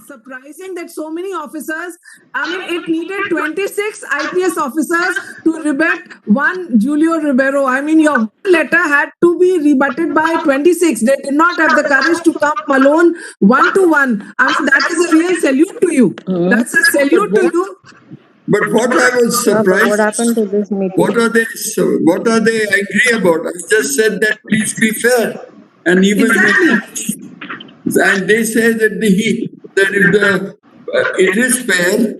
surprising that so many officers, I mean, it needed 26 IPS officers to rebut one Julio Ribeiro. I mean, your letter had to be rebutted by 26. They did not have the courage to come alone one to one. I mean, that is a real salute to you. That's a salute to you. But what I was But what surprised, happened to this meeting? what are they angry about? I just said that please be fair. And even Exactly. and they say that it is fair.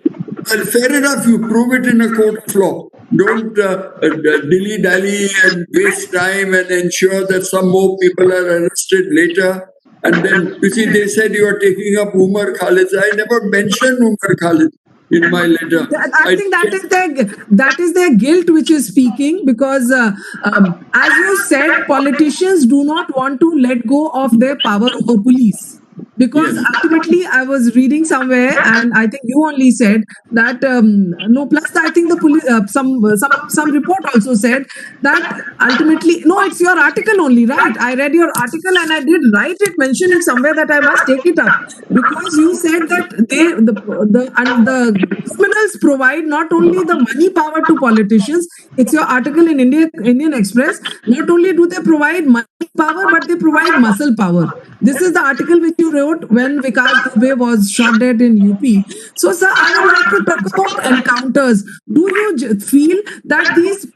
Well, fair enough. You prove it in a court of law. Don't dilly dally and waste time and ensure that some more people are arrested later. And then you see, they said you are taking up Umar Khalid. I never mentioned Umar Khalid in my letter. I think that is their guilt which is speaking, because as you said, politicians do not want to let go of their power over police. Because Yes. ultimately, I was reading somewhere, and I think you only said that no. Plus, I think the police, some report also said that ultimately, no, it's your article only, right? I read your article and I did write it, mention it somewhere that I must take it up, because you said that the criminals provide not only the money power to politicians. It's your article in Indian Express. Not only do they provide money power, but they provide muscle power. This is the article which you wrote when Vikas Dubey was shot dead in UP. So, sir, I would like to talk about encounters. Do you feel that these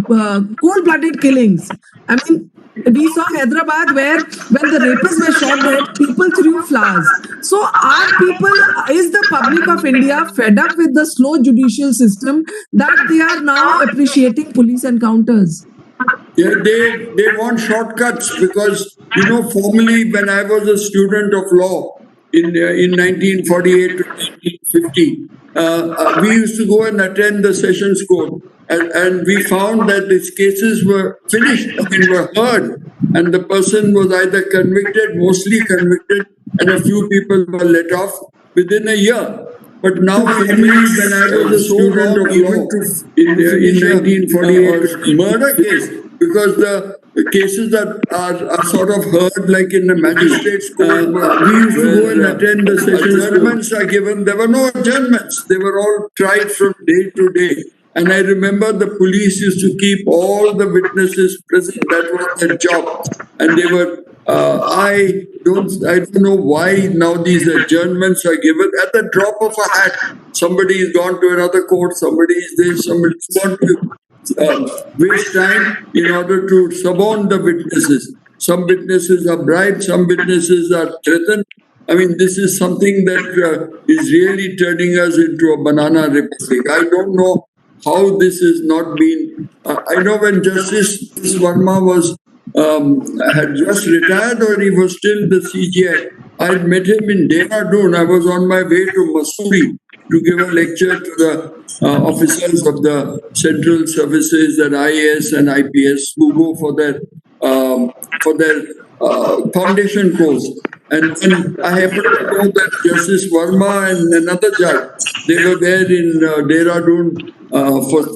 cold-blooded killings, I mean, we saw Hyderabad where when the rapists were shot dead, people threw flowers. So is the public of India fed up with the slow judicial system that they are now appreciating police encounters? Yeah, they want shortcuts because, formerly when I was a student of law in 1948 to 1950, we used to go and attend the sessions court, and we found that these cases were finished, were heard, and the person was either convicted, mostly convicted, and a few people were let off within a year. But now, formerly, when I was a student of law in 1948, murder case, because the cases are sort of heard like in the magistrate's court. We used to go and attend the sessions. Adjournments are given. There were no adjournments. They were all tried from day to day. And I remember the police used to keep all the witnesses present. That was their job. And they were, I don't know why now these adjournments are given at the drop of a hat. Somebody has gone to another court, somebody is there, somebody wants to waste time in order to suborn the witnesses. Some witnesses are bribed, some witnesses are threatened. I mean, this is something that is really turning us into a banana republic. I don't know how this has not been. I know when Justice Verma had just retired, or he was still the CJI. I met him in Dehradun. I was on my way to Mussoorie to give a lecture to the officers of the central services and IAS and IPS who go for their foundation course. And then I happened to know that Justice Verma and another judge, they were there in Dehradun for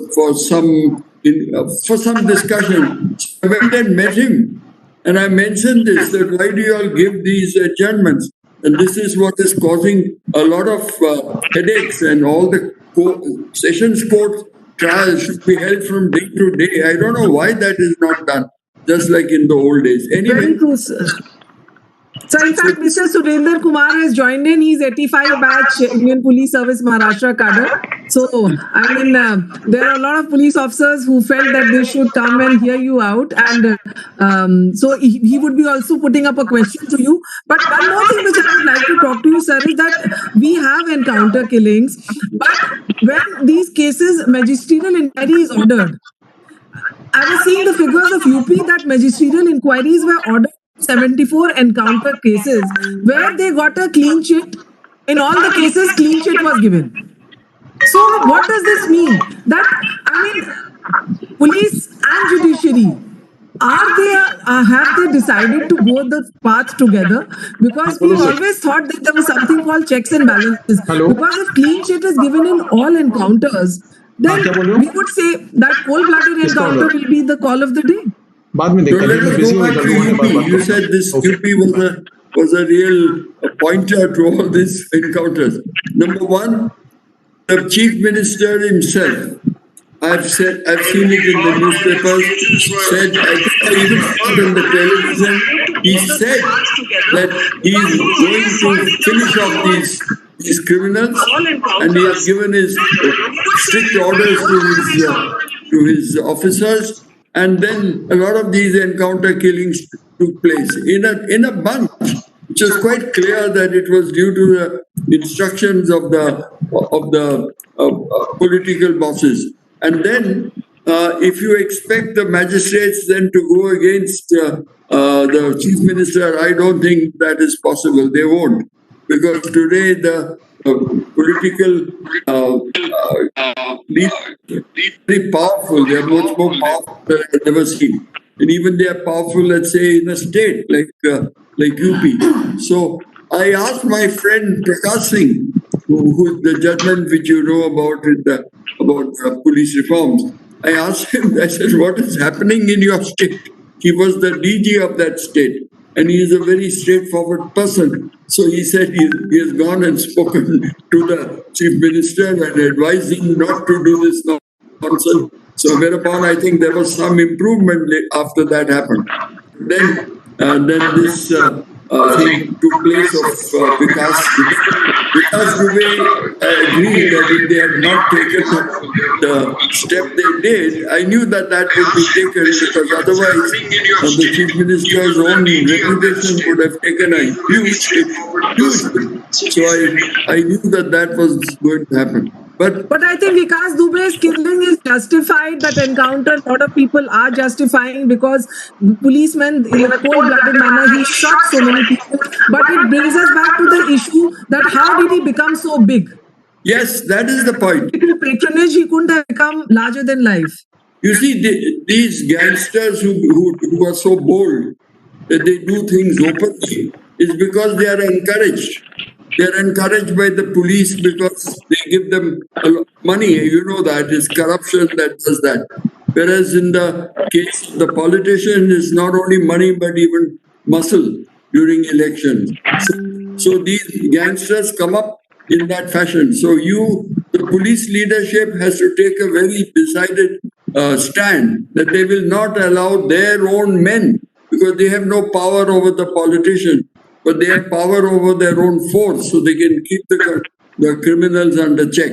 some discussion. I went and met him, and I mentioned this, that why do you all give these adjournments? And this is what is causing a lot of headaches, and all the sessions court trials should be held from day to day. I don't know why that is not done, just like in the old days. Anyway. Very true, sir. So, in fact, Mr. Surendra Kumar has joined in. He's 85 batch Indian Police Service Maharashtra cadre. So, I mean, there are a lot of police officers who felt that they should come and hear you out. And so he would be also putting up a question to you. But one more thing which I would like to talk to you, sir, is that we have encounter killings. But when these cases, magisterial inquiry is ordered. I was seeing the figures of UP that magisterial inquiries were ordered 74 encounter cases where they got a clean sheet. In all the cases, clean sheet was given. So what does this mean? That, I mean, police and judiciary, have they decided to go the path together? Because we always thought that there was something called checks and balances. Because if clean sheet is given in all encounters, then we would say that cold-blooded encounter will be the call of the day. You said this UP was a real pointer to all these encounters. Number one, the chief minister himself. I've seen it in the newspapers. Said, I think I even saw it on the television. He said that he's going to finish off these criminals, and he has given his strict orders to his officers. And then a lot of these encounter killings took place in a bunch, which was quite clear that it was due to the instructions of the political bosses. And then, if you expect the magistrates then to go against the chief minister, I don't think that is possible. They won't, because today the political leaders are very powerful. They are much more powerful than I've ever seen, and even they are powerful, let's say, in a state like UP. So I asked my friend Prakash Singh, who the judgment which you know about about police reforms. I asked him, I said, what is happening in your state? He was the DG of that state, and he is a very straightforward person. So he said he has gone and spoken to the chief minister and advised him not to do this nonsense. So whereupon I think there was some improvement after that happened. Then this thing took place of Vikas Dubey. I agree that if they had not taken the step they did, I knew that would be taken, because otherwise the chief minister's own reputation would have taken a huge hit. So I knew that was going to happen. But I think Vikas Dubey's killing is justified. That encounter, a lot of people are justifying, because the policeman, in a cold-blooded manner, he shot so many people. But it brings us back to the issue that how did he become so big? Yes, that is the point. Through patronage, he couldn't have become larger than life. You see, these gangsters who are so bold that they do things openly is because they are encouraged. They are encouraged by the police because they give them money. You know that it's corruption that does that. Whereas in the case of the politician, it's not only money but even muscle during elections. So these gangsters come up in that fashion. So the police leadership has to take a very decided stand that they will not allow their own men, because they have no power over the politician, but they have power over their own force, so they can keep the criminals under check.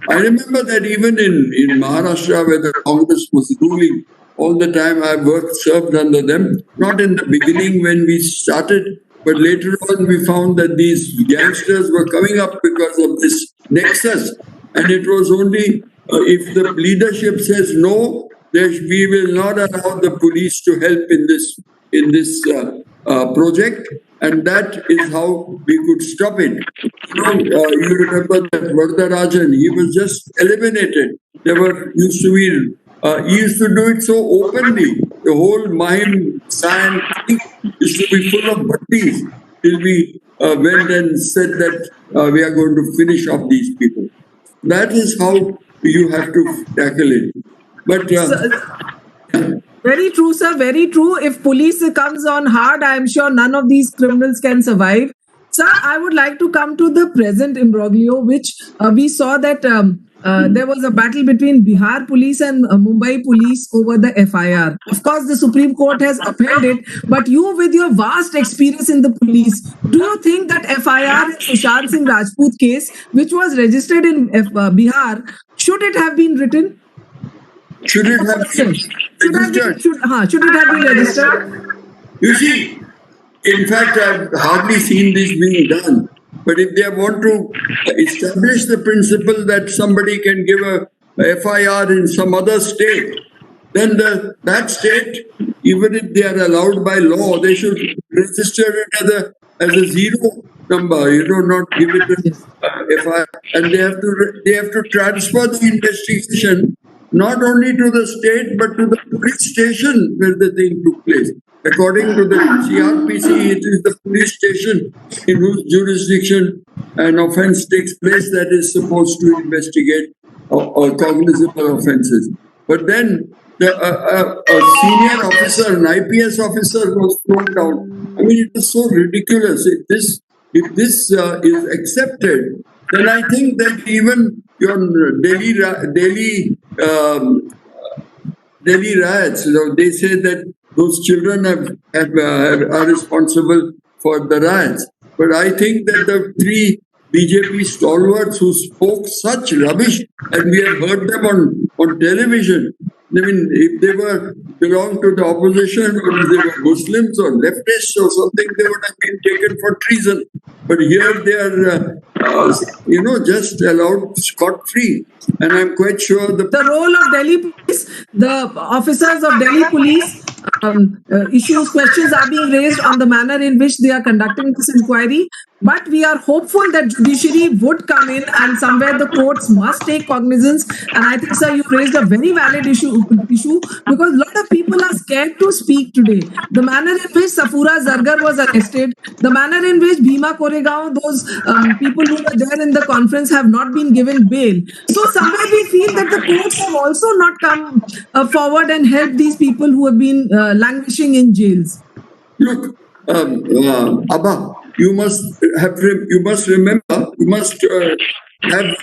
I remember that even in Maharashtra, where the Congress was ruling all the time, I served under them, not in the beginning when we started, but later on we found that these gangsters were coming up because of this nexus. And it was only if the leadership says no, we will not allow the police to help in this project. And that is how we could stop it. You remember that Vardarajan, he was just eliminated. He used to do it so openly. The whole Mahim Sand used to be full of bhattis till we went and said that we are going to finish off these people. That is how you have to tackle it. But very true, sir. Very true. If police comes on hard, I am sure none of these criminals can survive. Sir, I would like to come to the present imbroglio, which we saw that there was a battle between Bihar police and Mumbai police over the FIR. Of course, the Supreme Court has upheld it, but you, with your vast experience in the police, do you think that FIR in Sushant Singh Rajput case, which was registered in Bihar, should it have been written? Should it have been registered? Should it have been registered? You see, in fact, I've hardly seen this being done. But if they want to establish the principle that somebody can give a FIR in some other state, then that state, even if they are allowed by law, they should register it as a zero number. Not give it a FIR, and they have to transfer the investigation not only to the state but to the police station where the thing took place. According to the CRPC, it is the police station in whose jurisdiction an offence takes place that is supposed to investigate or cognizable offences. But then a senior officer, an IPS officer, was thrown down. I mean, it is so ridiculous. If this is accepted, then I think that even your Delhi riots, they say that those children are responsible for the riots. But I think that the three BJP stalwarts who spoke such rubbish, and we have heard them on television. I mean, if they were belonged to the opposition, or if they were Muslims or leftists or something, they would have been taken for treason. But here they are, just allowed scot free. And I'm quite sure The role of Delhi police, the officers of Delhi police, questions are being raised on the manner in which they are conducting this inquiry. But we are hopeful that judiciary would come in, and somewhere the courts must take cognizance. And I think, sir, you raised a very valid issue because a lot of people are scared to speak today. The manner in which Safura Zargar was arrested, the manner in which Bhima Koregaon, those people who were there in the conference have not been given bail. So somewhere we feel that the courts have also not come forward and helped these people who have been languishing in jails. Look, Abba, you must remember, you must have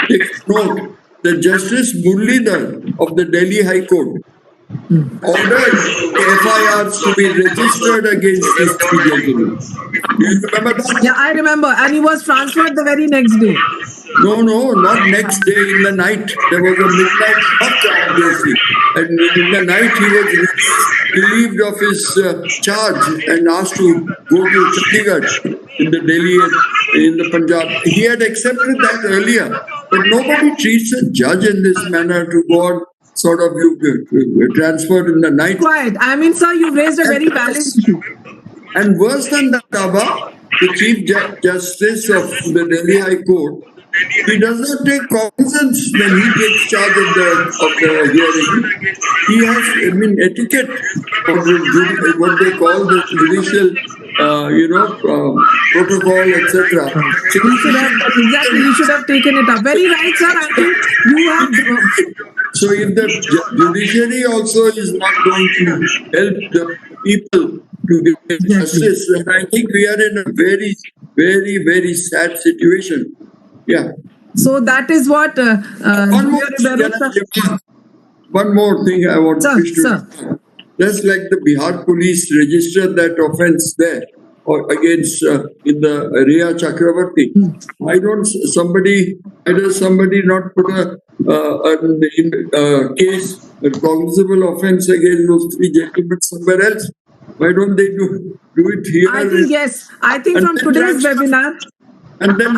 taken note that Justice Muralidhar of the Delhi High Court ordered FIRs to be registered against these three gentlemen. Do you remember that? Yeah, I remember. And he was transferred the very next day. No, not next day, in the night. There was a midnight shock, obviously. And in the night, he was relieved of his charge and asked to go to Chandigarh in the Delhi, in the Punjab. He had accepted that earlier. But nobody treats a judge in this manner to go on sort of transferred in the night. Quiet. I mean, sir, you raised a very valid issue. And worse than that, Abba, the Chief Justice of the Delhi High Court, he does not take cognizance when he takes charge of the hearing. He has, etiquette, what they call the judicial, protocol, etc. So He should have taken it up. Very right, sir. I think you have. So if the judiciary also is not going to help the people to get justice, then I think we are in a very, very, very sad situation. Yeah. So that is what. One more thing I want to sir. Just like the Bihar police registered that offense there or against in the Riya Chakravarti, why does somebody not put a case, a cognizable offense against those three gentlemen somewhere else? Why don't they do it here? I think yes. I think from today's webinar. And then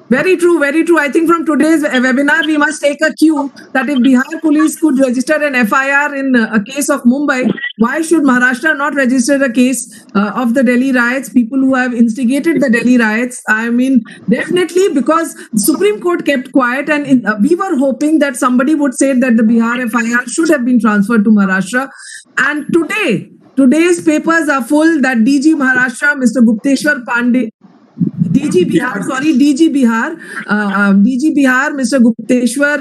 very true, very true. I think from today's webinar, we must take a cue that if Bihar police could register an FIR in a case of Mumbai, why should Maharashtra not register a case of the Delhi riots, people who have instigated the Delhi riots? I mean, definitely, because Supreme Court kept quiet, and we were hoping that somebody would say that the Bihar FIR should have been transferred to Maharashtra. And today's papers are full that DG Maharashtra, Mr. Gupteshwar Pandey, DG Bihar, Mr. Gupteshwar,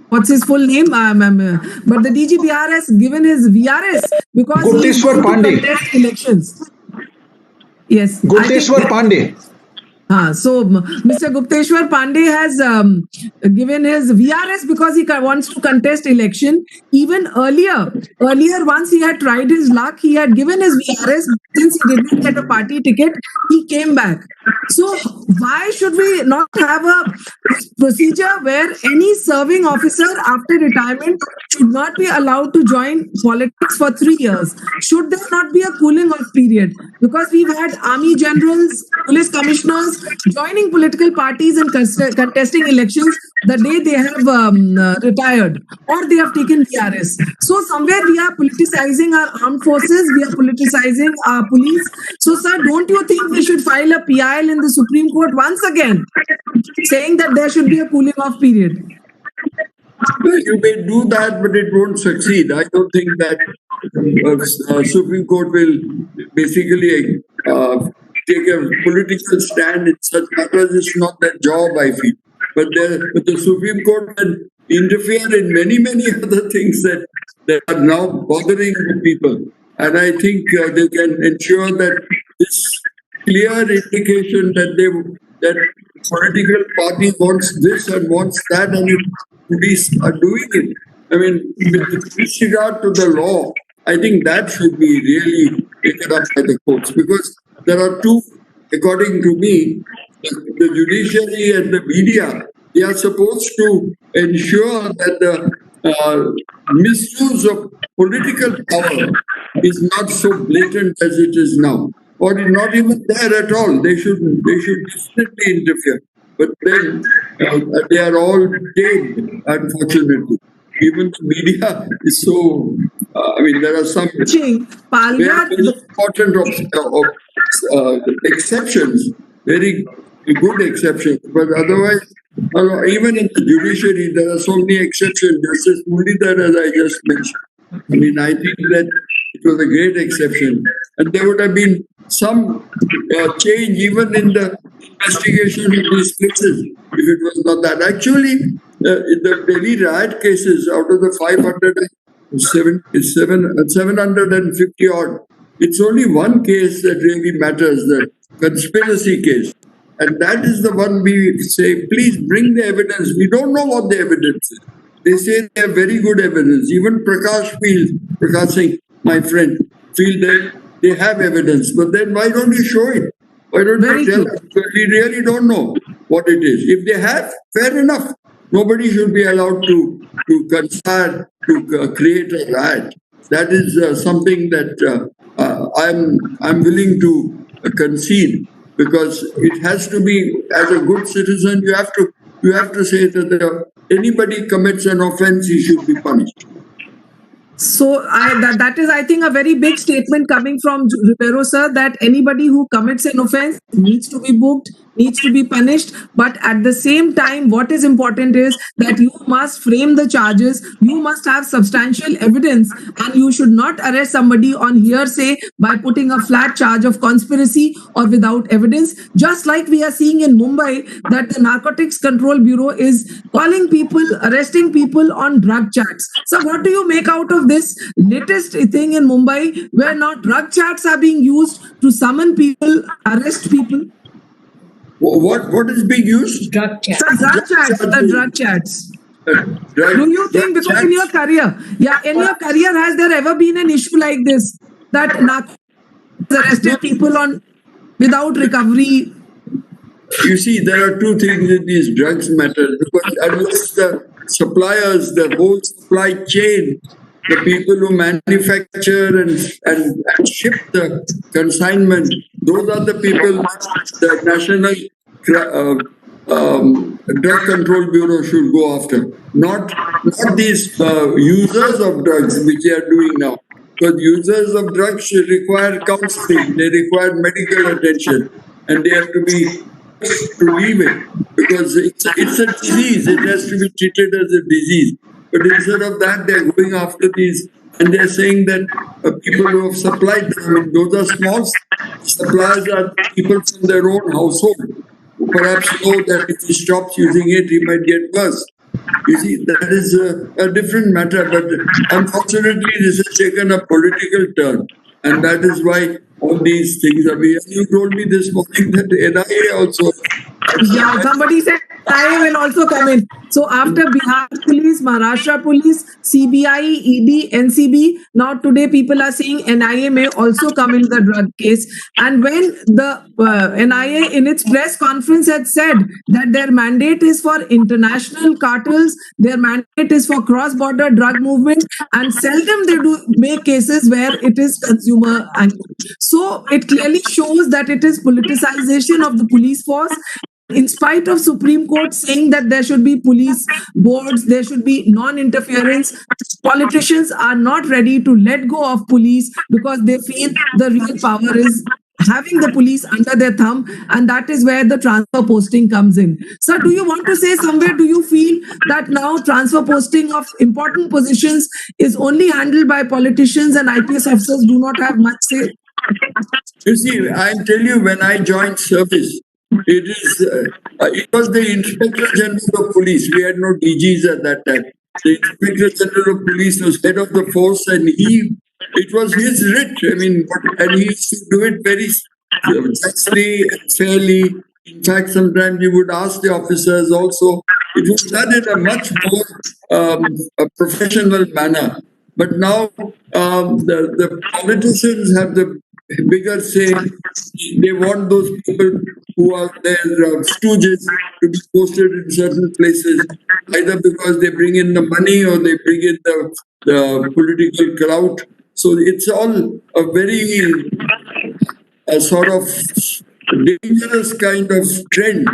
what's his full name? But the DG Bihar has given his VRS because Gupteshwar Pandey. Elections. Yes. Gupteshwar Pandey. So Mr. Gupteshwar Pandey has given his VRS because he wants to contest election. Even earlier, once he had tried his luck, he had given his VRS. Since he did not get a party ticket, he came back. So why should we not have a procedure where any serving officer after retirement should not be allowed to join politics for 3 years? Should there not be a cooling off period? Because we've had army generals, police commissioners joining political parties and contesting elections the day they have retired or they have taken VRS. So somewhere we are politicizing our armed forces, we are politicizing our police. So sir, don't you think we should file a PIL in the Supreme Court once again saying that there should be a cooling off period? You may do that, but it won't succeed. I don't think that Supreme Court will basically take a political stand in such matters. It's not their job, I feel. But the Supreme Court, interfere in many, many other things that are now bothering the people. And I think they can ensure that this clear indication that political party wants this and wants that, and if police are doing it. I mean, with disregard to the law, I think that should be really taken up by the courts, because there are two, according to me, the judiciary and the media, they are supposed to ensure that the misuse of political power is not so blatant as it is now, or not even there at all. They should definitely interfere. But then they are all tamed, unfortunately. Even the media is so. I mean, there are some Watching very, Palghar, very important exceptions, very good exceptions. But otherwise, even in the judiciary, there are so many exceptions. Justice Muralidhar, as I just mentioned. I mean, I think that it was a great exception. And there would have been some change even in the investigation of these cases if it was not that. Actually, in the Delhi riot cases, out of the 750 odd, it's only one case that really matters, the conspiracy case. And that is the one we say, please bring the evidence. We don't know what the evidence is. They say they have very good evidence. Even Prakash Singh, my friend, feel that they have evidence. But then why don't you show it? Why don't Very you tell true. us? We really don't know what it is. If they have, fair enough. Nobody should be allowed to conspire to create a riot. That is something that I'm willing to concede, because it has to be, as a good citizen, you have to say that anybody commits an offense, he should be punished. So that is, I think, a very big statement coming from Rivero sir, that anybody who commits an offense needs to be booked, needs to be punished. But at the same time, what is important is that you must frame the charges, you must have substantial evidence, and you should not arrest somebody on hearsay by putting a flat charge of conspiracy or without evidence. Just like we are seeing in Mumbai, that the Narcotics Control Bureau is calling people, arresting people on drug chats. So what do you make out of this latest thing in Mumbai, where now drug chats are being used to summon people, arrest people? What is being used? The drug chats, the drug chats. Drug- Do you think, drug because in your career, in your career, has there ever been an issue like this, that narcotics arrested people on without recovery? You see, there are two things in these drugs matter, because unless the suppliers, the whole supply chain, the people who manufacture and ship the consignment, those are the people the National Drug Control Bureau should go after, not these users of drugs, which they are doing now. Because users of drugs require counseling, they require medical attention, and they have to be to leave it, because it's a disease. It has to be treated as a disease. But instead of that, they're going after these, and they're saying that people who have supplied them, I mean, those are small suppliers, are people from their own household who perhaps know that if he stops using it, he might get worse. You see, that is a different matter, but unfortunately, this has taken a political turn, and that is why all these things are being. You told me this morning that the NIA also. Yeah, somebody said NIA will also come in. So after Bihar police, Maharashtra police, CBI, ED, NCB, now today people are saying NIA may also come in the drug case. And when the NIA in its press conference had said that their mandate is for international cartels, their mandate is for cross-border drug movement, and seldom they do make cases where it is consumer angle. So it clearly shows that it is politicization of the police force. In spite of Supreme Court saying that there should be police boards, there should be non-interference, politicians are not ready to let go of police because they feel the real power is having the police under their thumb, and that is where the transfer posting comes in. Sir, do you want to say somewhere, do you feel that now transfer posting of important positions is only handled by politicians and IPS officers do not have much say? You see, I tell you, when I joined service, It is. It was the Inspector General of Police. We had no DGs at that time. The Inspector General of Police was head of the force, and it was his writ. I mean, and he used to do it very justly and fairly. In fact, sometimes he would ask the officers also. It was done in a much more a professional manner. But now the politicians have the bigger say. They want those people who are their stooges to be posted in certain places, either because they bring in the money or they bring in the political clout. So it's all a very sort of dangerous kind of trend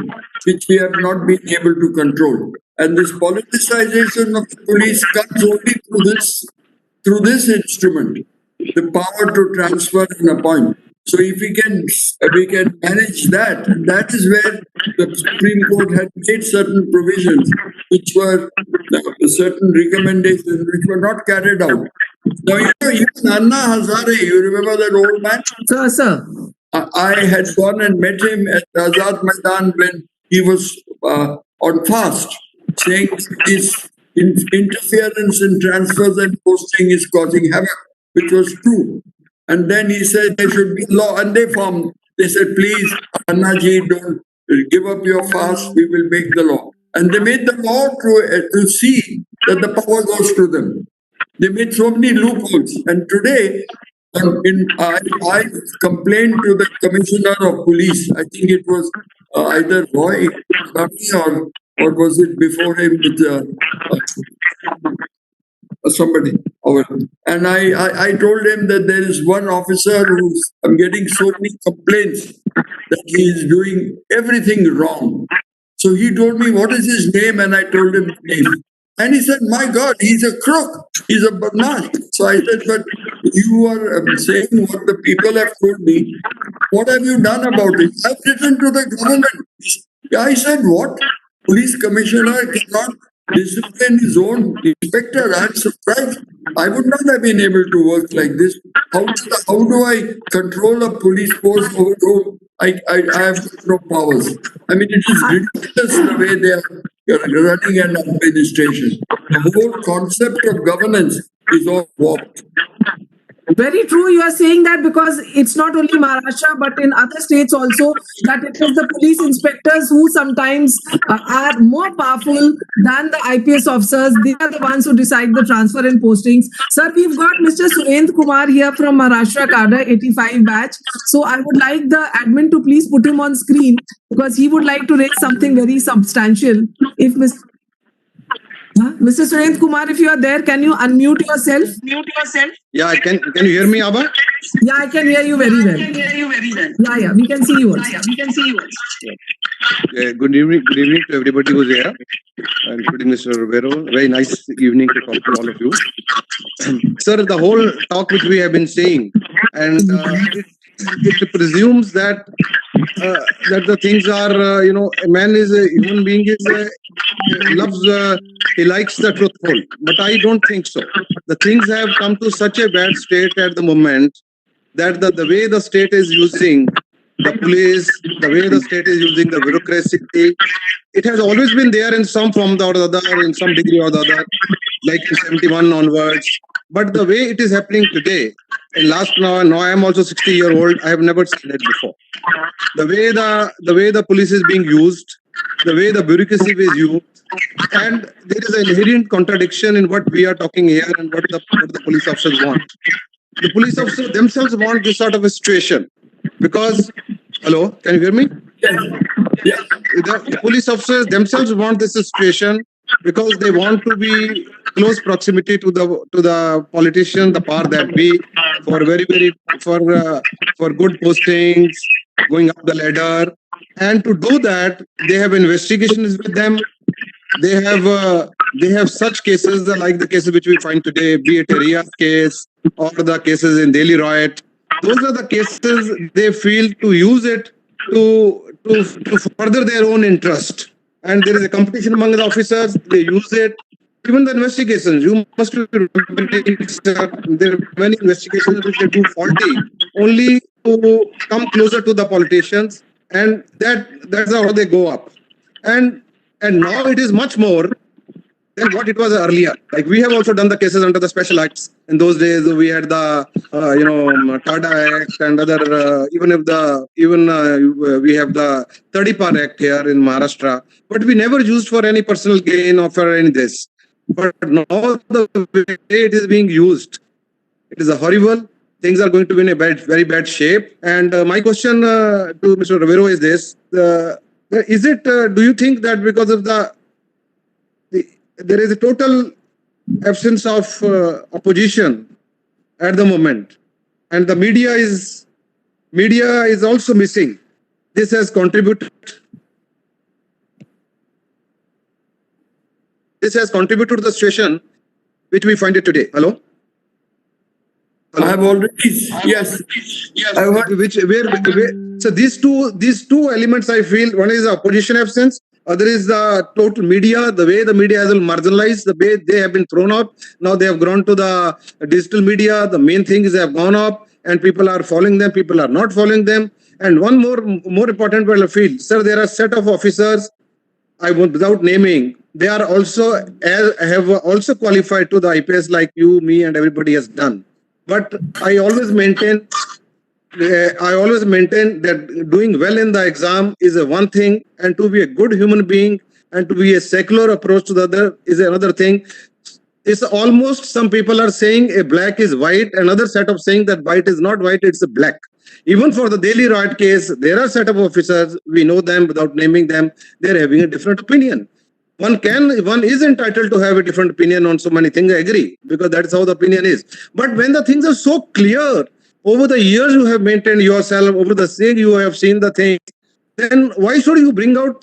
which we have not been able to control. And this politicization of the police comes only through this instrument, the power to transfer and appoint. So if we can manage that, and that is where the Supreme Court had made certain provisions, which were certain recommendations which were not carried out. Now even Anna Hazare, you remember that old man? Sir. I had gone and met him at Azad Maidan when he was on fast, saying his interference in transfers and posting is causing havoc, which was true. And then he said there should be law, and they said, please, Annaji, don't give up your fast, we will make the law. And they made the law to see that the power goes to them. They made so many loopholes. And today, I complained to the commissioner of police. I think it was either Roy or was it before him with somebody. And I told him that there is one officer I'm getting so many complaints that he is doing everything wrong. So he told me, what is his name? And I told him his name. And he said, my God, he's a crook. He's a badmash. So I said, but you are saying what the people have told me. What have you done about it? I've written to the government. I said, what? Police commissioner cannot discipline his own inspector. I'm surprised. I would not have been able to work like this. How do I control a police force over whom I have no powers? I mean, it is ridiculous the way they are running an administration. The whole concept of governance is all warped. Very true. You are saying that because it's not only Maharashtra, but in other states also, that it is the police inspectors who sometimes are more powerful than the IPS officers. They are the ones who decide the transfer and postings. Sir, we've got Mr. Surendra Kumar here from Maharashtra cadre, 85 batch. So I would like the admin to please put him on screen because he would like to raise something very substantial. If Mr. Surendra Kumar, if you are there, can you unmute yourself? Yeah, I can. Can you hear me, Abba? Yeah, I can hear you very well. Yeah, we can see you also. Good evening to everybody who's here, including Mr. Rivero. Very nice evening to talk to all of you. Sir, the whole talk which we have been saying, and it presumes that the things are, a man is a human being he likes the truthful, but I don't think so. The things have come to such a bad state at the moment that the way the state is using the police, the way the state is using the bureaucracy, it has always been there in some form or the other, in some degree or the other, like in 71 onwards. But the way it is happening today, now I am also 60-year-old, I have never seen it before. The way the police is being used, the way the bureaucracy is used, and there is an inherent contradiction in what we are talking here and what the police officers want. The police officers themselves want this sort of a situation because, hello, can you hear me? Yeah. The police officers themselves want this situation because they want to be close proximity to the politician, the power that be, for for good postings, going up the ladder, and to do that they have investigations with them. They have such cases like the cases which we find today, be it a Riyadh case or the cases in Delhi riot. Those are the cases they feel to use it to further their own interest. And there is a competition among the officers. They use it. Even the investigations, you must remember, there are many investigations which they do faulty only to come closer to the politicians and that's how they go up. And now it is much more than what it was earlier. Like we have also done the cases under the special acts. In those days, we had the TADA Act and other. We have the Tadipar Act here in Maharashtra, but we never used for any personal gain or for any this. But now the way it is being used, it is a horrible. Things are going to be in a very bad shape. And my question to Mr. Rivero is this: is it? Do you think that because of there is a total absence of opposition at the moment, and the media is also missing? This has contributed. This has contributed to the situation which we find it today. Hello. I have already, yes. I heard. So these two elements, I feel, one is the opposition absence, other is the total media, the way the media has been marginalized, the way they have been thrown up. Now they have gone to the digital media. The main thing is they have gone up, and people are following them, people are not following them. And one more important point I feel, sir, there are a set of officers, I won't, without naming, they are also have also qualified to the IPS like you, me, and everybody has done. But I always maintain that doing well in the exam is a one thing, and to be a good human being and to be a secular approach to the other is another thing. It's almost, some people are saying a black is white, another set of saying that white is not white, it's a black. Even for the Delhi riot case, there are set of officers, we know them without naming them, they're having a different opinion. One is entitled to have a different opinion on so many things, I agree, because that's how the opinion is. But when the things are so clear, over the years you have maintained yourself, over the years you have seen the things, then why should you bring out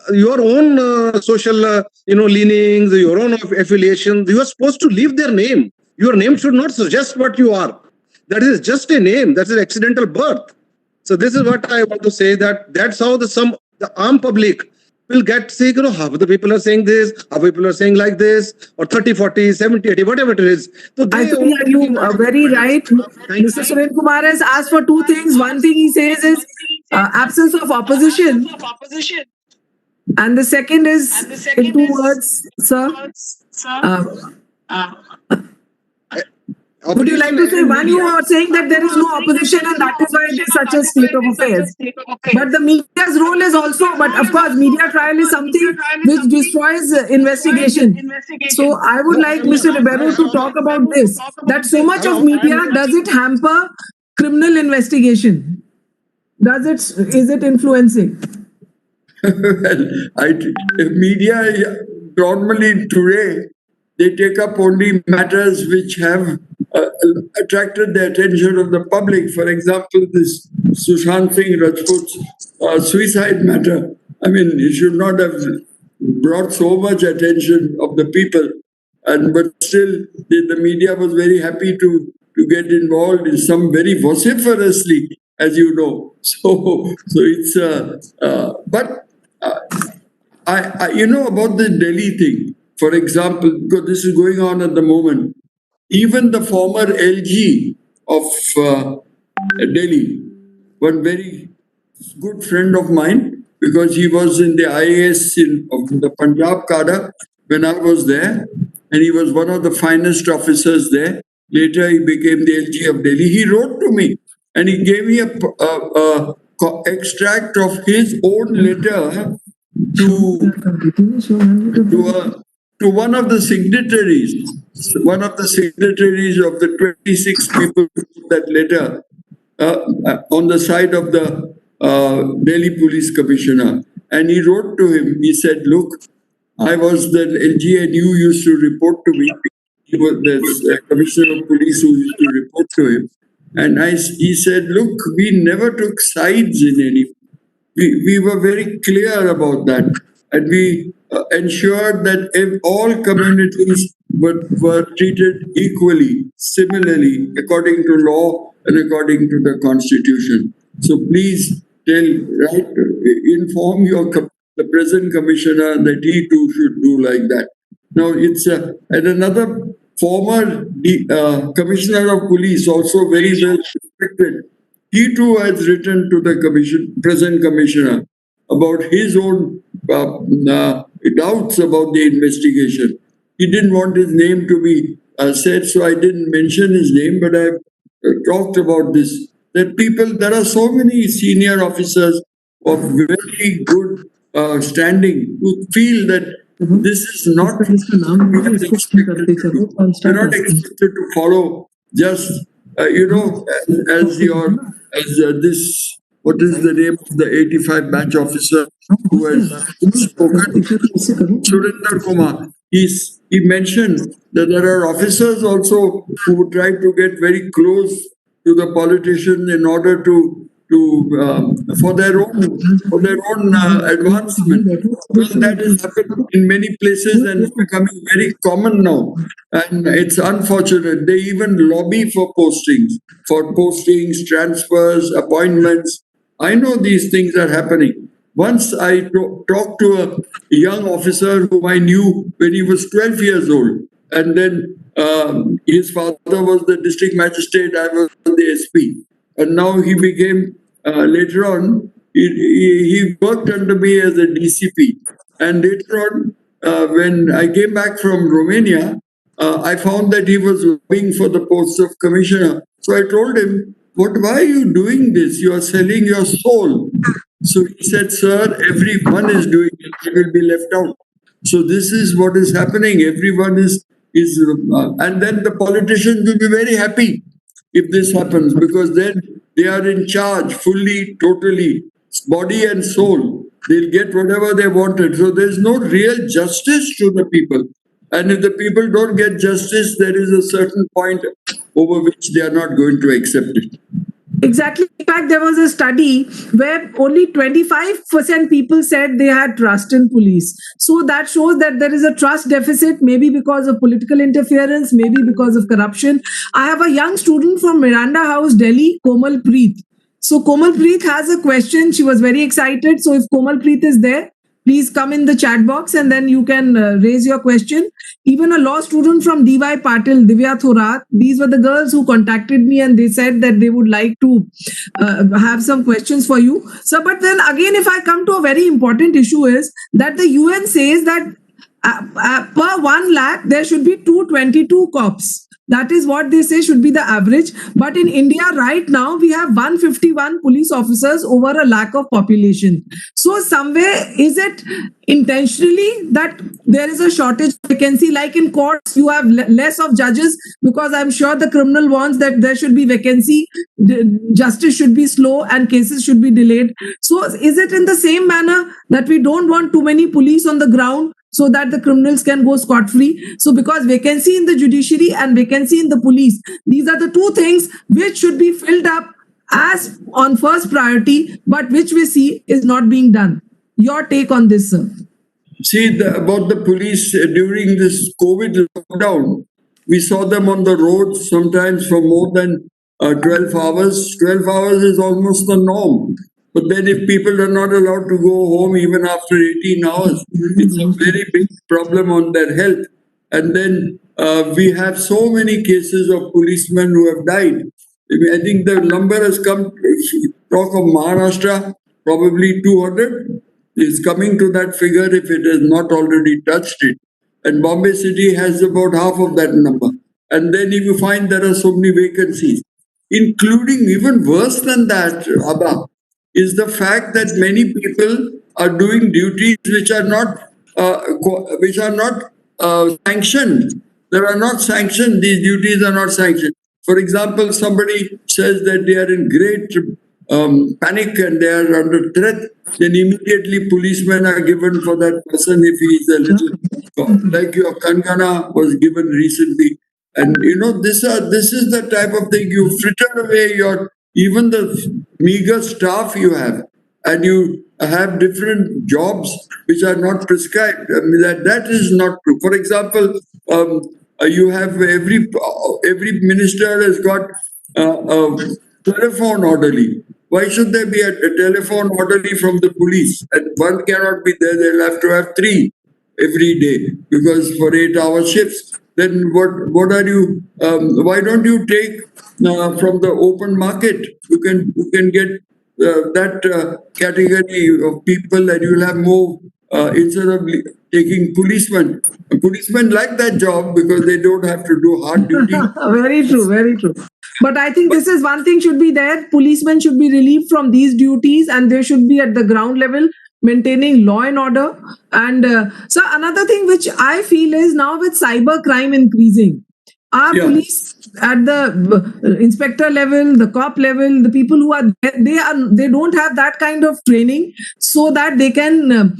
your own social leanings, your own affiliations? You are supposed to leave their name. Your name should not suggest what you are. That is just a name. That's an accidental birth. So this is what I want to say, that's how the armed public will get say, half of the people are saying this, half people are saying like this, or 30, 40, 70, 80, whatever it is. So I feel that you are very right. Mr. Suren Kumar has asked for two things. One thing he says is absence of opposition. And the second is, in two words, sir. Would you like to say, one, you are saying that there is no opposition and that is why it is such a state of affairs. But the media's role is also, but of course, media trial is something which destroys investigation. So I would like Mr. Rivero to talk about this, that so much of media, does it hamper criminal investigation? Is it influencing? Well, media normally today, they take up only matters which have attracted the attention of the public. For example, this Sushant Singh Rajput's suicide matter. I mean, it should not have brought so much attention of the people. But still, the media was very happy to get involved in some very vociferously, as you know. So it's but I about the Delhi thing. For example, because this is going on at the moment, even the former LG of Delhi, one very good friend of mine, because he was in the IAS of the Punjab cadre when I was there, and he was one of the finest officers there. Later, he became the LG of Delhi. He wrote to me, and he gave me a extract of his own letter to one of the signatories of the 26 people who wrote that letter on the side of the Delhi Police Commissioner. And he wrote to him, he said, look, I was the LG and you used to report to me. He was the Commissioner of Police who used to report to him. And he said, look, we never took sides in any. We were very clear about that. And we ensured that all communities were treated equally, similarly, according to law and according to the Constitution. So please inform the present commissioner that he too should do like that. Now it's and another former commissioner of police, also very well respected. he too has written to the present commissioner about his own doubts about the investigation. He didn't want his name to be said, so I didn't mention his name, but I've talked about this. That there are so many senior officers of very good standing who feel that this is not इसका नाम मुझे इसको phone करते चलो call you're start not expected to follow just as this, what is the name of the 85 batch officer who has spoken, Surinder Kumar. He mentioned that there are officers also who try to get very close to the politician in order to for their own advancement. Well, that has happened in many places and it's becoming very common now. And it's unfortunate. They even lobby for postings, transfers, appointments. I know these things are happening. Once I talked to a young officer whom I knew when he was 12 years old. And then his father was the district magistrate, I was the SP. And now he became, later on, he worked under me as a DCP. And later on, when I came back from Romania, I found that he was lobbying for the post of commissioner. So I told him, why are you doing this? You are selling your soul. So he said, sir, everyone is doing it. They will be left out. So this is what is happening. Everyone is and then the politicians will be very happy if this happens, because then they are in charge fully, totally, body and soul. They'll get whatever they wanted. So there's no real justice to the people. And if the people don't get justice, there is a certain point over which they are not going to accept it. Exactly. In fact, there was a study where only 25% people said they had trust in police. So that shows that there is a trust deficit, maybe because of political interference, maybe because of corruption. I have a young student from Miranda House, Delhi, Komal Preet. So Komal Preet has a question. She was very excited. So if Komal Preet is there, please come in the chat box and then you can raise your question. Even a law student from DY Patil, Divya Thorat, these were the girls who contacted me and they said that they would like to have some questions for you. So, but then again, if I come to a very important issue is that the UN says that per 1 lakh, there should be 222 cops. That is what they say should be the average. But in India right now, we have 151 police officers over a lakh of population. So somewhere, is it intentionally that there is a shortage of vacancy? Like in courts, you have less of judges because I'm sure the criminal wants that there should be vacancy, justice should be slow and cases should be delayed. So is it in the same manner that we don't want too many police on the ground so that the criminals can go scot-free? So because vacancy in the judiciary and vacancy in the police, these are the two things which should be filled up as on first priority, but which we see is not being done. Your take on this, sir? See, about the police during this COVID lockdown, we saw them on the roads sometimes for more than 12 hours. 12 hours is almost the norm. But then if people are not allowed to go home even after 18 hours, it's a very big problem on their health. And then we have so many cases of policemen who have died. I think the number has come, talk of Maharashtra, probably 200 is coming to that figure if it has not already touched it. And Bombay City has about half of that number. And then if you find there are so many vacancies, including even worse than that, Abba, is the fact that many people are doing duties which are not sanctioned. There are not sanctioned. These duties are not sanctioned. For example, somebody says that they are in great panic and they are under threat. Then immediately policemen are given for that person if he is a little, like your Kangana was given recently. And this is the type of thing you fritter away even the meager staff you have, and you have different jobs which are not prescribed. I mean, that is not true. For example, you have every minister has got a telephone orderly. Why should there be a telephone orderly from the police? And one cannot be there. They'll have to have 3 every day because for 8-hour shifts. then what are you? Why don't you take from the open market? You can get that category of people, and you'll have more instead of taking policemen. Policemen like that job because they don't have to do hard duty. Very true, very true. But I think this is one thing should be there. Policemen should be relieved from these duties, and they should be at the ground level maintaining law and order. And so another thing which I feel is now with cyber crime increasing, our Yeah. police at the inspector level, the cop level, the people who are they don't have that kind of training so that they can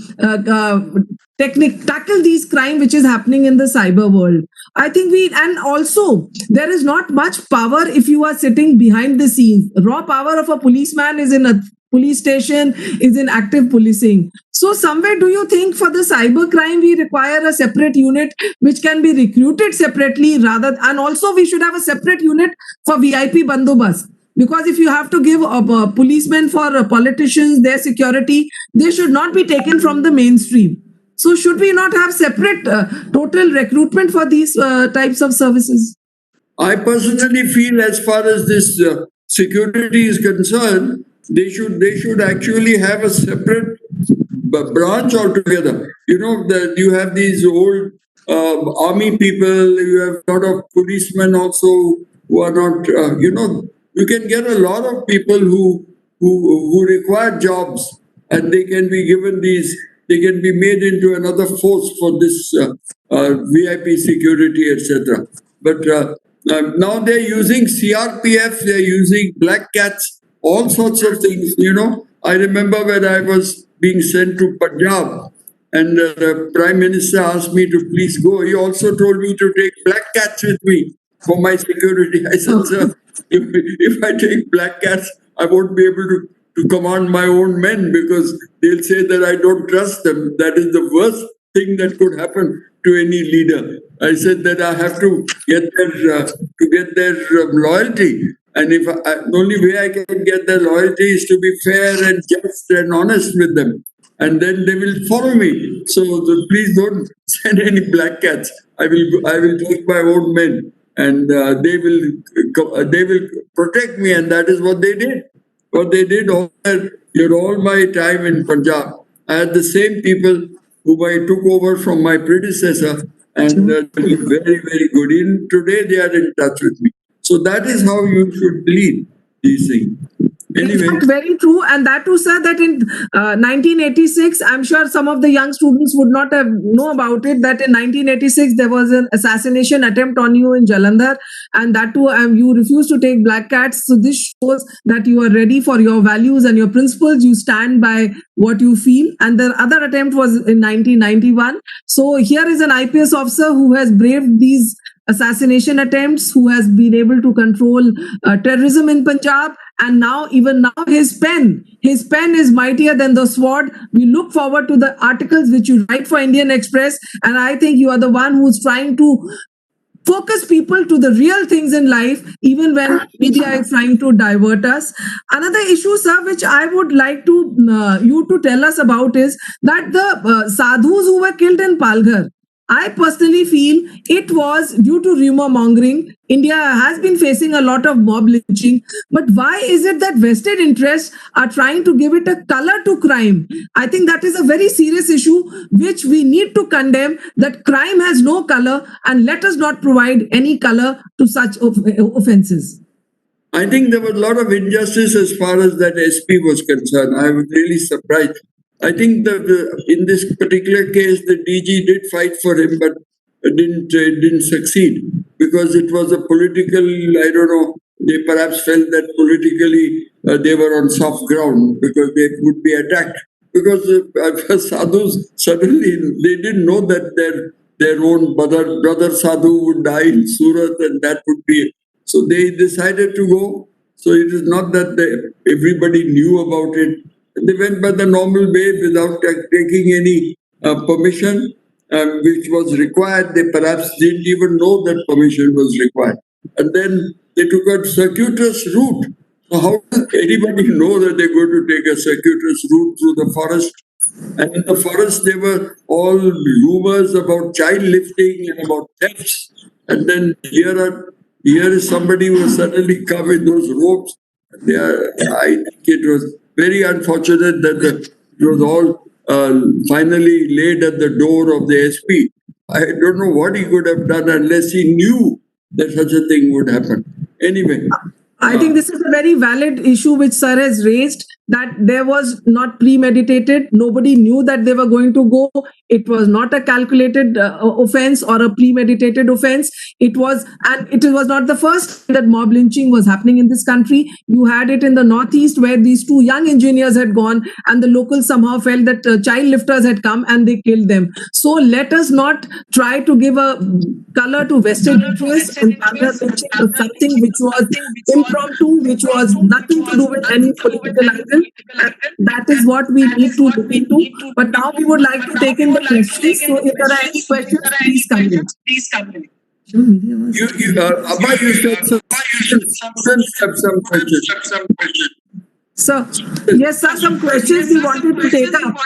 tackle these crime which is happening in the cyber world. I think and also there is not much power if you are sitting behind the scenes. Raw power of a policeman is in a police station, is in active policing. So somewhere, do you think for the cyber crime we require a separate unit which can be recruited separately and also we should have a separate unit for VIP bandobast? Because if you have to give a policemen for politicians their security, they should not be taken from the mainstream. So should we not have separate total recruitment for these types of services? I personally feel, as far as this security is concerned, they should actually have a separate branch altogether. You know that you have these old army people, you have a lot of policemen also who are not. You can get a lot of people who require jobs, and they can be given these. They can be made into another force for this VIP security, etc. But now they're using CRPF, they're using black cats, all sorts of things. I remember when I was being sent to Punjab, and the Prime Minister asked me to please go. He also told me to take black cats with me for my security. I said, sir, if I take black cats, I won't be able to command my own men because they'll say that I don't trust them. That is the worst thing that could happen to any leader. I said that I have to get their loyalty, and the only way I can get their loyalty is to be fair and just and honest with them, and then they will follow me. So please don't send any black cats. I will take my own men, and they will protect me, and that is what they did. What they did all my time in Punjab. I had the same people whom I took over from my predecessor, and very, very good. Even today, they are in touch with me. So that is how you should lead these things. Anyway. In fact, very true. And that too, sir, that in 1986, I'm sure some of the young students would not have know about it, that in 1986, there was an assassination attempt on you in Jalandhar. And that too, you refused to take black cats. So this shows that you are ready for your values and your principles. You stand by what you feel. And the other attempt was in 1991. So here is an IPS officer who has braved these assassination attempts, who has been able to control terrorism in Punjab, and even now his pen is mightier than the sword. We look forward to the articles which you write for Indian Express, and I think you are the one who's trying to focus people to the real things in life, even when media is trying to divert us. Another issue, sir, which I would like to you to tell us about is that the sadhus who were killed in Palghar, I personally feel it was due to rumor mongering. India has been facing a lot of mob lynching, but why is it that vested interests are trying to give it a color to crime? I think that is a very serious issue which we need to condemn, that crime has no color, and let us not provide any color to such offenses. I think there was a lot of injustice as far as that SP was concerned. I was really surprised. I think that in this particular case, the DG did fight for him, but didn't succeed because it was a political. I don't know. They perhaps felt that politically they were on soft ground because they would be attacked. Because sadhus suddenly they didn't know that their own brother sadhu would die in Surat, and that would be. So they decided to go. So it is not that everybody knew about it. They went by the normal way without taking any permission, which was required. They perhaps didn't even know that permission was required. And then they took a circuitous route. So how does anybody know that they're going to take a circuitous route through the forest? And in the forest, there were all rumors about child lifting and about thefts. and then here is somebody who has suddenly come in those robes. I think it was very unfortunate that it was all finally laid at the door of the SP. I don't know what he could have done unless he knew that such a thing would happen. Anyway, I think this is a very valid issue which sir has raised, that there was not premeditated. Nobody knew that they were going to go. It was not a calculated offense or a premeditated offense. It was not the first that mob lynching was happening in this country. You had it in the Northeast where these two young engineers had gone and the locals somehow felt that child lifters had come and they killed them. So let us not try to give a color to vested interests and other lynching was something which was impromptu, which was nothing to do with any political angle. That is what we need to look into. But now we would like to take in the questions. So if there are any questions, please come in. Abba, you said students have some questions. So, yes, sir, some questions we wanted to take up.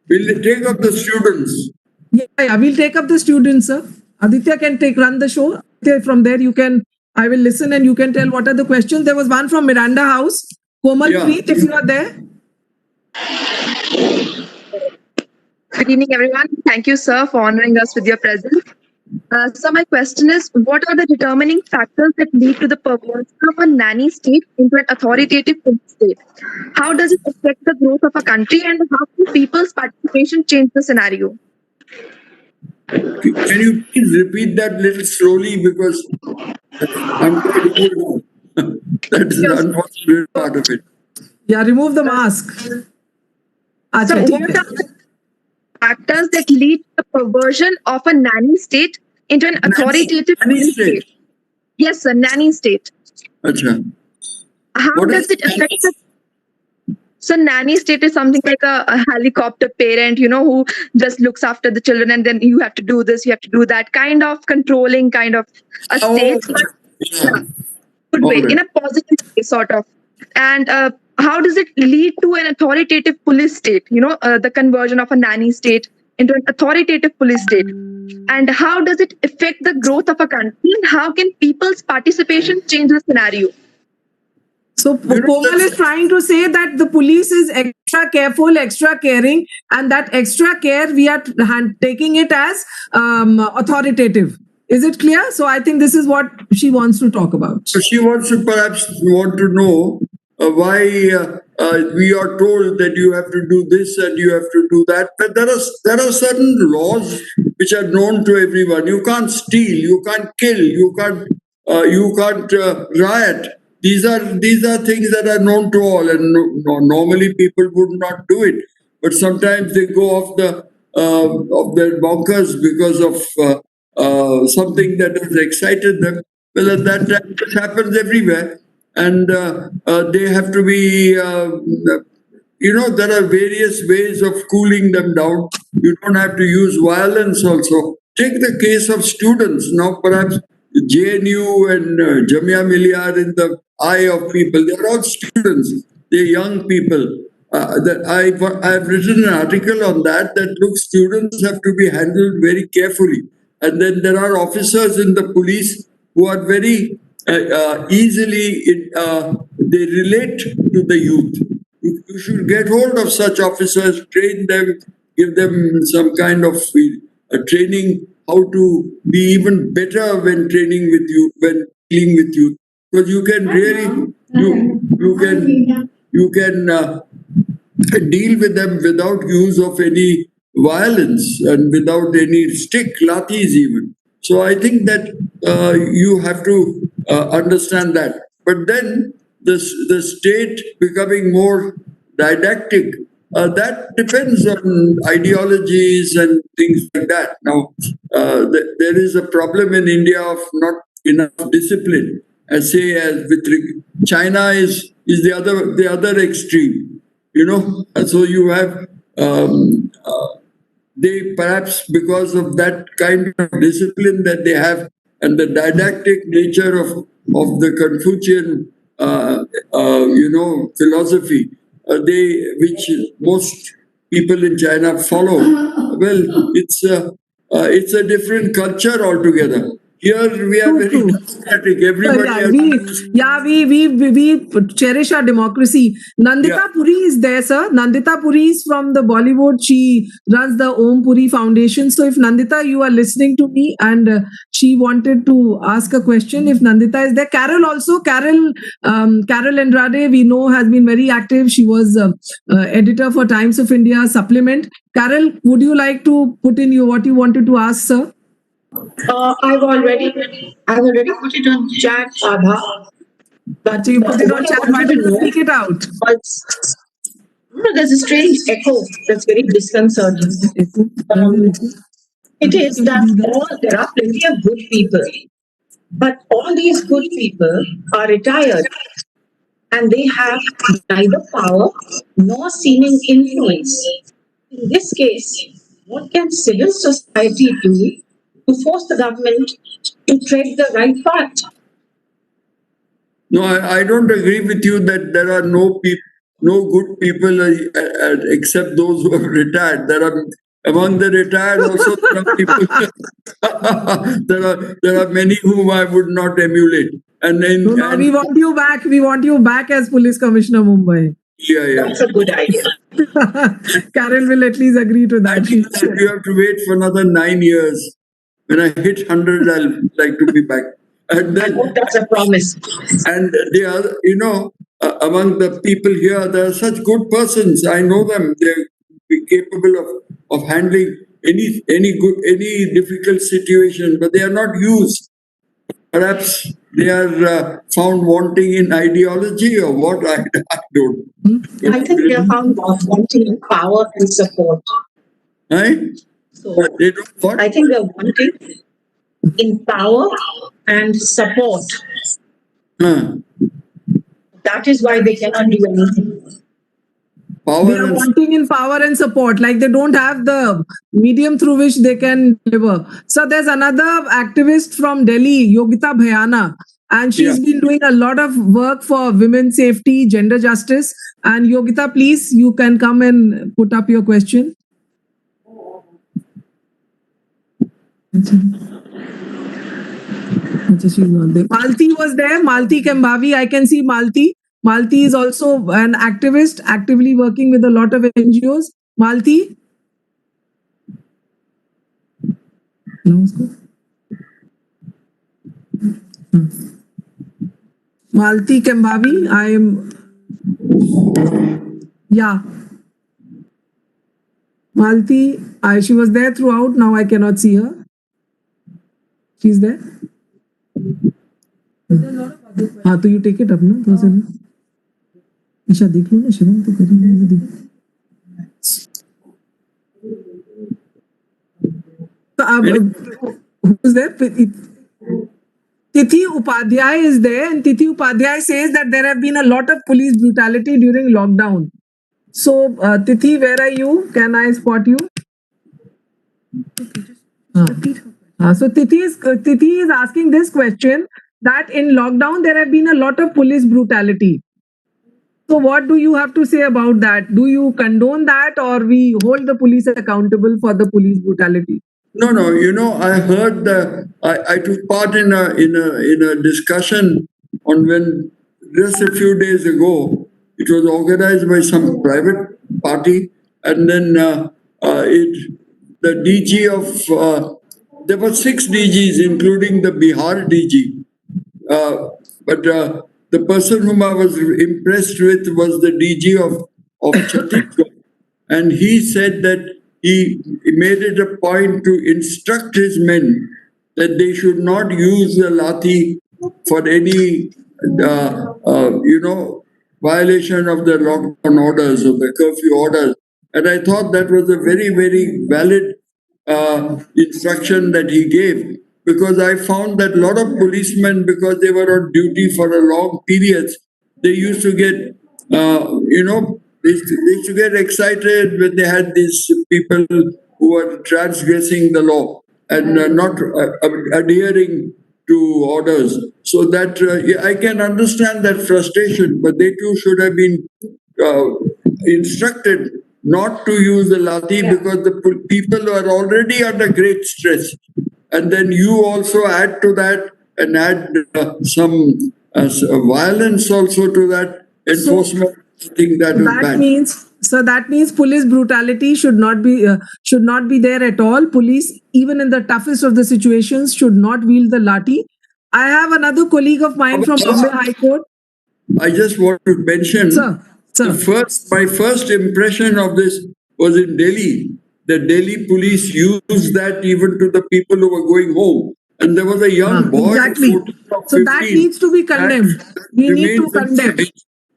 Will they take up the students? Yeah, we'll take up the students, sir. Aditya can run the show. From there, I will listen and you can tell what are the questions. There was one from Miranda House. Komal Preet, if you are there. Good evening, everyone. Thank you, sir, for honoring us with your presence. So my question is, what are the determining factors that lead to the perversion of a nanny state into an authoritative police state? How does it affect the growth of a country, and how can people's participation change the scenario? Can you please repeat that little slowly, because I'm quite old now. That is the unfortunate part of it. Yeah, remove the mask. So Acha, what theek are hai. the factors that lead to the perversion of a nanny state into an authoritative Nanny police state? state? Yes, sir, nanny state. Acha. How What does is it affect the... So nanny state is something like a helicopter parent, who just looks after the children, and then you have to do this, you have to do that, kind of controlling, kind of a Oh, state, but yeah. good way, Alright. in a positive way, sort of. And how does it lead to an authoritative police state? The conversion of a nanny state into an authoritative police state. And how does it affect the growth of a country? And how can people's participation change the scenario? So Komal is trying to say that the police is extra careful, extra caring, and that extra care we are taking it as authoritative. Is it clear? So I think this is what she wants to talk about. So she wants to know why we are told that you have to do this and you have to do that. But there are certain laws which are known to everyone. You can't steal, you can't kill, you can't riot. These are things that are known to all, and normally people would not do it. But sometimes they go off their bonkers because of something that has excited them. Well, at that time, this happens everywhere, and they have to be. There are various ways of cooling them down. You don't have to use violence. Also, take the case of students. Now, perhaps JNU and Jamia Millia are in the eye of people. They're all students. They're young people. I've written an article on that. Look, students have to be handled very carefully. And then there are officers in the police who are very easily they relate to the youth. You should get hold of such officers, train them, give them some kind of training how to be even better when dealing with youth, because you can really you can deal with them without use of any violence and without any stick, lathis even. So I think that you have to understand that. But then the state becoming more didactic, that depends on ideologies and things like that. Now, there is a problem in India of not enough discipline. China is the other extreme, and so you have they perhaps because of that kind of discipline that they have and the didactic nature of the Confucian philosophy, which most people in China follow. Well, it's it's a different culture altogether. Here we are True, very true. democratic. Everybody has we cherish our democracy. Nandita Yeah. Puri is there, sir. Nandita Puri is from the Bollywood. She runs the Om Puri Foundation. So if Nandita, you are listening to me and she wanted to ask a question, if Nandita is there, Carol also, Carol Andrade, we know has been very active. She was editor for Times of India supplement. Carol, would you like to put in what you wanted to ask, sir? I've already put it on chat, Abha. But So you put it on what I chat. Why wanted don't to you know speak it out? was, there's a strange echo that's very disconcerting. It is that there are plenty of good people, but all these good people are retired and they have neither power nor seeming influence. In this case, what can civil society do to force the government to tread the right path? No, I don't agree with you that there are no good people except those who have retired. There are among the retired also there are people. there are many whom I would not emulate. And then No, we want you back. We want you back as Police Commissioner Mumbai. yeah. That's a good idea. Carol will at least agree to I that. think that you have to wait for another 9 years. When I hit 100, I'll like to be back. And I then hope that's a promise. and the other, among the people here, there are such good persons. I know them. They're capable of handling any difficult situation, but they are not used. Perhaps they are found wanting in ideology or what? I don't. I think they are found wanting in power and support. Right? So They don't what? I think they're wanting in power and support. Huh. That is why they cannot do anything. Power They are and wanting in power and support, like they don't have the medium through which they can deliver. So there's another activist from Delhi, Yogita Bhayana, and she's Yeah. been doing a lot of work for women's safety, gender justice. And Yogita, please, you can come and put up your question. She's not there. Malti was there. Malti Kembavi. I can see Malti. Malti is also an activist, actively working with a lot of NGOs. Malti. No, usko. Malti Kembavi. I am. Yeah. Malti. She was there throughout. Now I cannot see her. She's there. हाँ तो you take it up ना थोड़ा सा ईशा देख लो ना शिवम तो करेंगे तो अब who's there? Tithi Upadhyay is there, and Tithi Upadhyay says that there have been a lot of police brutality during lockdown. So Tithi, where are you? Can I spot you? So Tithi is asking this question, that in lockdown there have been a lot of police brutality. So what do you have to say about that? Do you condone that, or we hold the police accountable for the police brutality? No. I heard I took part in a discussion on when just a few days ago. It was organized by some private party, and then the DG of there were 6 DGs, including the Bihar DG. But the person whom I was impressed with was the DG of Chhattisgarh. And he said that he made it a point to instruct his men that they should not use the lathi for any, violation of the lockdown orders or the curfew orders. And I thought that was a very, very valid instruction that he gave, because I found that a lot of policemen, because they were on duty for a long periods, they used to get, they used to get excited when they had these people who were transgressing the law and not adhering to orders. So that I can understand that frustration, but they too should have been instructed not to use the lathi because the people are already under great stress. And then you also add to that and add some violence also to that enforcement. I think that is That bad. means, so that means police brutality should not be there at all. Police, even in the toughest of the situations, should not wield the lathi. I have another colleague of mine from Bombay High Court. I just want to mention Sir. my first impression of this was in Delhi. The Delhi police used that even to the people who were going home. And there was a young boy. Exactly. 14 or So that 15, needs to be condemned. that We need to remains condemn.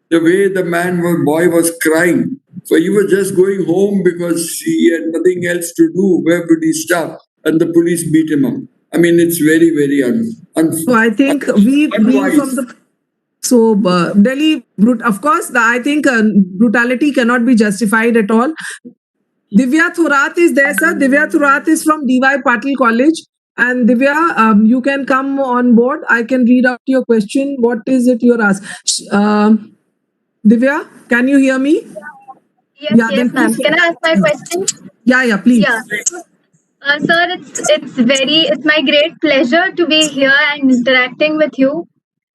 the way the boy was crying. So he was just going home because he had nothing else to do. Where would he stop? And the police beat him up. I mean, it's very, very So I think we from unwise. the Delhi, of course, I think brutality cannot be justified at all. Divya Thurat is there, sir. Divya Thurat is from DY Patil College. And Divya, you can come on board. I can read out your question. What is it you're asking? Divya, can you hear me? Yes, Yeah, then yes, ma'am. please. Can I ask my question? Yeah, please. Yeah. Sir, it's my great pleasure to be here and interacting with you.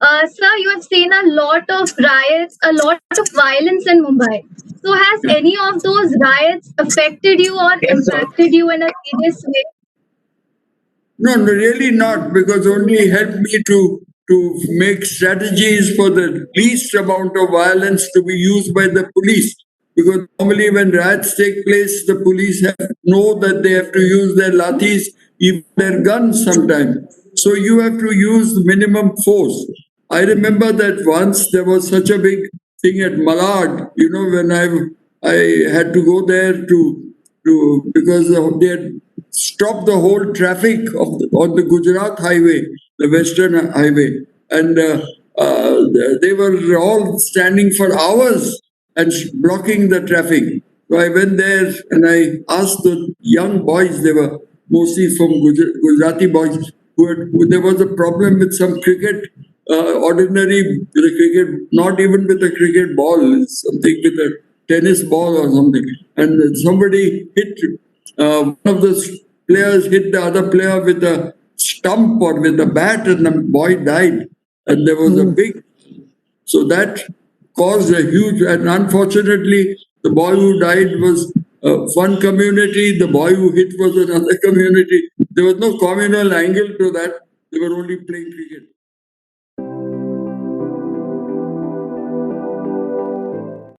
Sir, you have seen a lot of riots, a lot of violence in Mumbai. So has any of those riots affected you or impacted you in a serious way? No, really not, because only helped me to make strategies for the least amount of violence to be used by the police. Because normally when riots take place, the police know that they have to use their lathis, even their guns sometimes. So you have to use the minimum force. I remember that once there was such a big thing at Malad, when I had to go there to because they had stopped the whole traffic on the Gujarat highway, the Western highway, and they were all standing for hours and blocking the traffic. So I went there and I asked the young boys, they were mostly from Gujarati boys, there was a problem with some cricket, ordinary cricket, not even with a cricket ball, something with a tennis ball or something. And somebody hit, one of the players hit the other player with a stump or with a bat, and the boy died. And there was a big, so that caused a huge, and unfortunately, the boy who died was one community, the boy who hit was another community. There was no communal angle to that. They were only playing cricket.